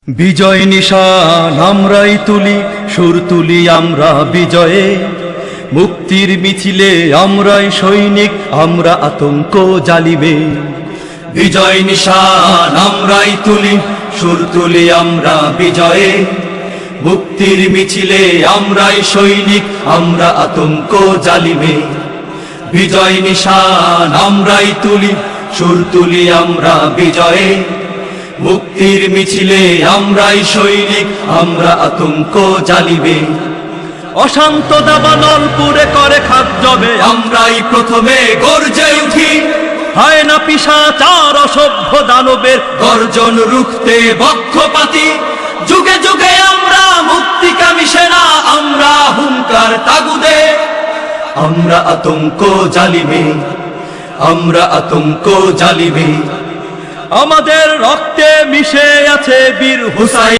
বিজয় নিশান আমরাই তুলি, সুর তুলি আমরা বিজয়ে। মুক্তির মিছিলে আমরাই সৈনিক, আমরা আতঙ্ক জালিমে। বিজয় নিশান আমরাই তুলি, সুর তুলি আমরা বিজয়ে। মুক্তির মিছিলে আমরাই সৈনিক, আমরা আতঙ্ক জালিমে। বিজয় নিশান আমরাই তুলি, সুর তুলি আমরা বিজয়ে। মুক্তির মিছিলে আমরাই সৈনিক, আমরা আতঙ্ক জালিমে। অশান্ত দাবানল পুরে করে খাপ জবে, আমরাই প্রথমে গর্জে উঠি। হয় না পিশাচার অসভ্য দানবের গর্জন রুখতে বক্ষপাতি। যুগে যুগে আমরা মুক্তিকামী সেনা, আমরা হুঙ্কার তাগুদে। আমরা আতঙ্ক জালিমে, আমরা আতঙ্ক জালিমে। আমাদের রক্তে মিশে আছে বীর হুসাইন।